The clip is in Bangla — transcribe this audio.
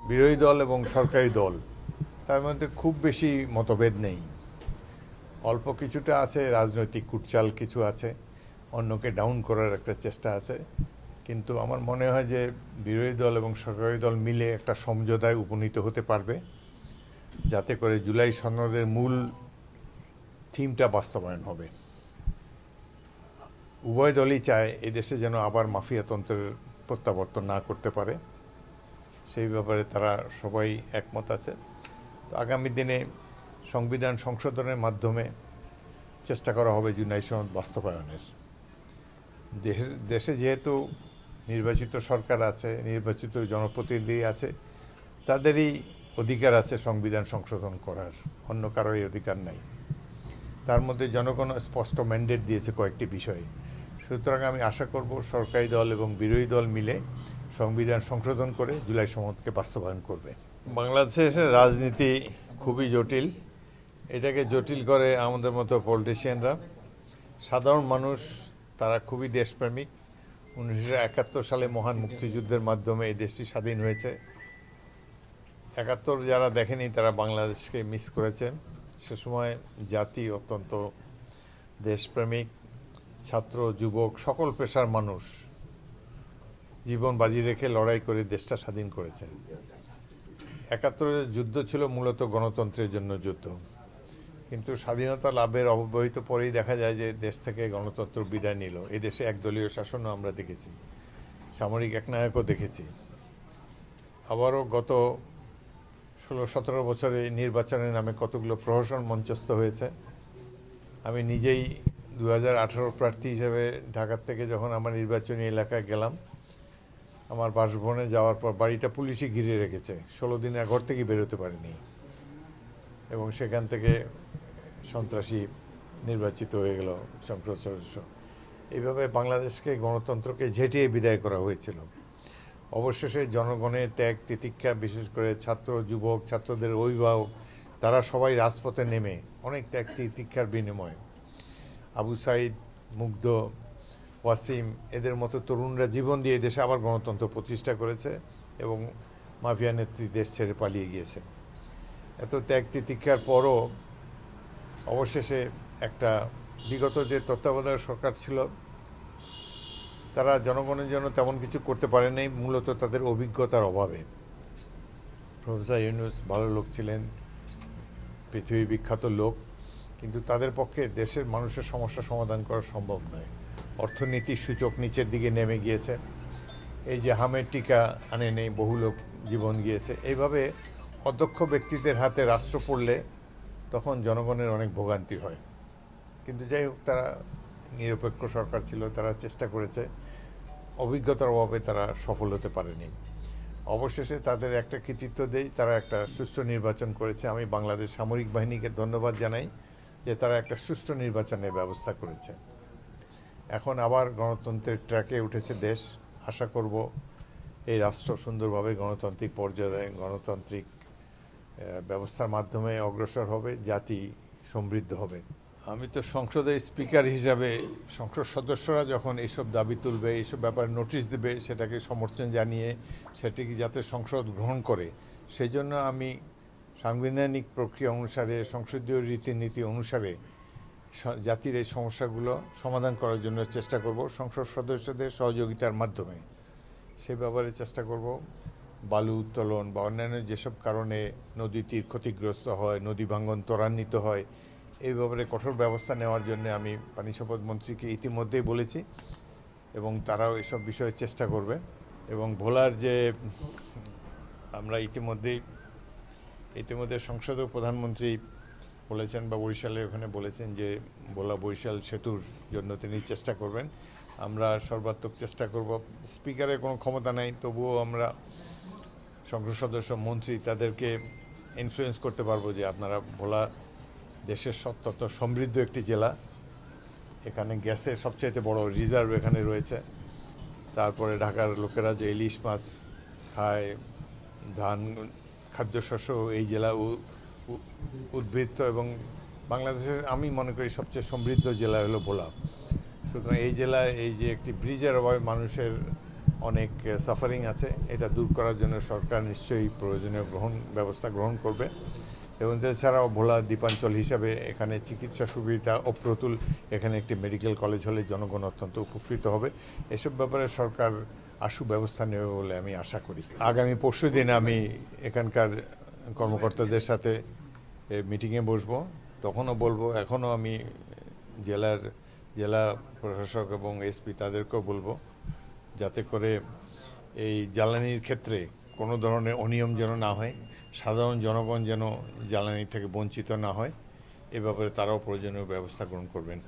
বিরোধী দল এবং সরকারি দল তার মধ্যে খুব বেশি মতভেদ নেই। অল্প কিছুটা আছে, রাজনৈতিক কুটচাল কিছু আছে, অন্যকে ডাউন করার একটা চেষ্টা আছে। কিন্তু আমার মনে হয় যে বিরোধী দল এবং সরকারি দল মিলে একটা সমঝোতায় উপনীত হতে পারবে, যাতে করে জুলাই সনদের মূল থিমটা বাস্তবায়ন হবে। উভয় দলই চায় এদেশে যেন আবার মাফিয়াতন্ত্রের প্রত্যাবর্তন না করতে পারে, সেই ব্যাপারে তারা সবাই একমত আছে। তো আগামী দিনে সংবিধান সংশোধনের মাধ্যমে চেষ্টা করা হবে জুলাই সনদ বাস্তবায়নের। দেশে যেহেতু নির্বাচিত সরকার আছে, নির্বাচিত জনপ্রতিনিধি আছে, তাদেরই অধিকার আছে সংবিধান সংশোধন করার, অন্য কারোই অধিকার নাই। তার মধ্যে জনগণ স্পষ্ট ম্যান্ডেট দিয়েছে কয়েকটি বিষয়ে। সুতরাং আমি আশা করব সরকারি দল এবং বিরোধী দল মিলে সংবিধান সংশোধন করে জুলাই সনদকে বাস্তবায়ন করবে। বাংলাদেশের রাজনীতি খুবই জটিল। এটাকে জটিল করে আমাদের মতো পলিটিশিয়ানরা। সাধারণ মানুষ তারা খুবই দেশপ্রেমিক। 1971 সালে মহান মুক্তিযুদ্ধের মাধ্যমে এই দেশটি স্বাধীন হয়েছে। 71 যারা দেখেনি তারা বাংলাদেশকে মিস করেছে। সে সময় জাতি অত্যন্ত দেশপ্রেমিক, ছাত্র যুবক সকল পেশার মানুষ জীবন বাজি রেখে লড়াই করে দেশটা স্বাধীন করেছে। 71-এর যুদ্ধ ছিল মূলত গণতন্ত্রের জন্য যুদ্ধ, কিন্তু স্বাধীনতা লাভের অব্যবহিত পরেই দেখা যায় যে দেশ থেকে গণতন্ত্র বিদায় নিল। এই দেশে একদলীয় শাসনও আমরা দেখেছি, সামরিক একনায়কও দেখেছি। আবারও গত 16-17 বছরে নির্বাচনের নামে কতগুলো প্রহসন মঞ্চস্থ হয়েছে। আমি নিজেই 2018 প্রার্থী হিসেবে ঢাকার থেকে যখন আমার নির্বাচনী এলাকায় গেলাম, আমার বাসভবনে যাওয়ার পর বাড়িটা পুলিশই ঘিরে রেখেছে। 16 দিন ঘর থেকে বেরোতে পারিনি, এবং সেখান থেকে সন্ত্রাসী নির্বাচিত হয়ে গেল সংসদ সদস্য। এইভাবে বাংলাদেশকে গণতন্ত্রকে ঝেঁটিয়ে বিদায় করা হয়েছিল। অবশেষে জনগণের ত্যাগ তিতিক্ষা, বিশেষ করে ছাত্র যুবক, ছাত্রদের অভিভাবক, তারা সবাই রাজপথে নেমে অনেক ত্যাগ তিতিক্ষার বিনিময়ে আবু সাইদ, মুগ্ধ, ওয়াসিম এদের মতো তরুণরা জীবন দিয়ে দেশে আবার গণতন্ত্র প্রতিষ্ঠা করেছে, এবং মাফিয়া নেত্রী দেশ ছেড়ে পালিয়ে গিয়েছে। এত ত্যাগ তিতিক্ষার পরও অবশেষে একটা বিগত যে তত্ত্বাবধায়ক সরকার ছিল, তারা জনগণের জন্য তেমন কিছু করতে পারে নাই, মূলত তাদের অভিজ্ঞতার অভাবে। প্রফেসর ইউনূস ভালো লোক ছিলেন, পৃথিবী বিখ্যাত লোক, কিন্তু তাদের পক্ষে দেশের মানুষের সমস্যা সমাধান করা সম্ভব নয়। অর্থনীতির সূচক নিচের দিকে নেমে গিয়েছে, এই যে হামের টিকা আনে নেই, বহু লোক জীবন গিয়েছে। এইভাবে অদক্ষ ব্যক্তিদের হাতে রাষ্ট্র পড়লে তখন জনগণের অনেক ভোগান্তি হয়। কিন্তু যাই হোক, তারা নিরপেক্ষ সরকার ছিল, তারা চেষ্টা করেছে। অভিজ্ঞতার অভাবে তারা সফল হতে পারেনি। অবশেষে তাদের একটা কৃতিত্ব দেই, তারা একটা সুষ্ঠু নির্বাচন করেছে। আমি বাংলাদেশ সামরিক বাহিনীকে ধন্যবাদ জানাই যে তারা একটা সুষ্ঠু নির্বাচনের ব্যবস্থা করেছে। এখন আবার গণতন্ত্রের ট্র্যাকে উঠেছে দেশ। আশা করব এই রাষ্ট্র সুন্দরভাবে গণতান্ত্রিক পর্যায়ে গণতান্ত্রিক ব্যবস্থার মাধ্যমে অগ্রসর হবে, জাতি সমৃদ্ধ হবে। আমি তো সংসদের স্পিকার হিসাবে সংসদ সদস্যরা যখন এইসব দাবি তুলবে, এইসব ব্যাপারে নোটিশ দেবে, সেটাকে সমর্থন জানিয়ে সেটিকে যাতে সংসদ গ্রহণ করে, সেই জন্য আমি সাংবিধানিক প্রক্রিয়া অনুসারে, সংসদীয় রীতিনীতি অনুসারে জাতির এই সমস্যাগুলো সমাধান করার জন্য চেষ্টা করব সংসদ সদস্যদের সহযোগিতার মাধ্যমে। সে ব্যাপারে চেষ্টা করব। বালু উত্তোলন বা অন্যান্য যেসব কারণে নদী তীর ক্ষতিগ্রস্ত হয়, নদী ভাঙ্গন ত্বরান্বিত হয়, এই ব্যাপারে কঠোর ব্যবস্থা নেওয়ার জন্য আমি পানি সম্পদ মন্ত্রীকে ইতিমধ্যেই বলেছি, এবং তারাও এসব বিষয়ে চেষ্টা করবে। এবং ভোলার যে আমরা ইতিমধ্যে সংসদীয় প্রধানমন্ত্রী বলেছেন, বা বরিশালে ওখানে বলেছেন যে ভোলা বরিশাল সেতুর জন্য তিনি চেষ্টা করবেন। আমরা সর্বাত্মক চেষ্টা করব। স্পিকারের কোনো ক্ষমতা নাই, তবুও আমরা সংসদ সদস্য, মন্ত্রী, তাদেরকে ইনফ্লুয়েন্স করতে পারবো যে আপনারা ভোলা দেশের তত সমৃদ্ধ একটি জেলা, এখানে গ্যাসের সবচাইতে বড় রিজার্ভ এখানে রয়েছে। তারপরে ঢাকার লোকেরা যে ইলিশ মাছ খায়, ধান, খাদ্যশস্য এই জেলা উদ্বৃত্ত, এবং বাংলাদেশের আমি মনে করি সবচেয়ে সমৃদ্ধ জেলা হলো ভোলা। সুতরাং এই জেলায় এই যে একটি ব্রিজের অভাবে মানুষের অনেক সাফারিং আছে, এটা দূর করার জন্য সরকার নিশ্চয়ই প্রয়োজনীয় ব্যবস্থা গ্রহণ করবে। এবং এছাড়াও ভোলা দ্বীপাঞ্চল হিসাবে এখানে চিকিৎসা সুবিধা অপ্রতুল, এখানে একটি মেডিকেল কলেজ হলে জনগণ অত্যন্ত উপকৃত হবে। এসব ব্যাপারে সরকার আশু ব্যবস্থা নেবে বলে আমি আশা করি। আগামী পরশুদিন আমি এখানকার কর্মকর্তাদের সাথে মিটিংয়ে বসবো, তখনও বলবো, এখনও আমি জেলা প্রশাসক এবং এসপি তাদেরকেও বলবো যাতে করে এই জ্বালানির ক্ষেত্রে কোনো ধরনের অনিয়ম যেন না হয়, সাধারণ জনগণ যেন জ্বালানি থেকে বঞ্চিত না হয়, এ ব্যাপারে তারাও প্রয়োজনীয় ব্যবস্থা গ্রহণ করবেন।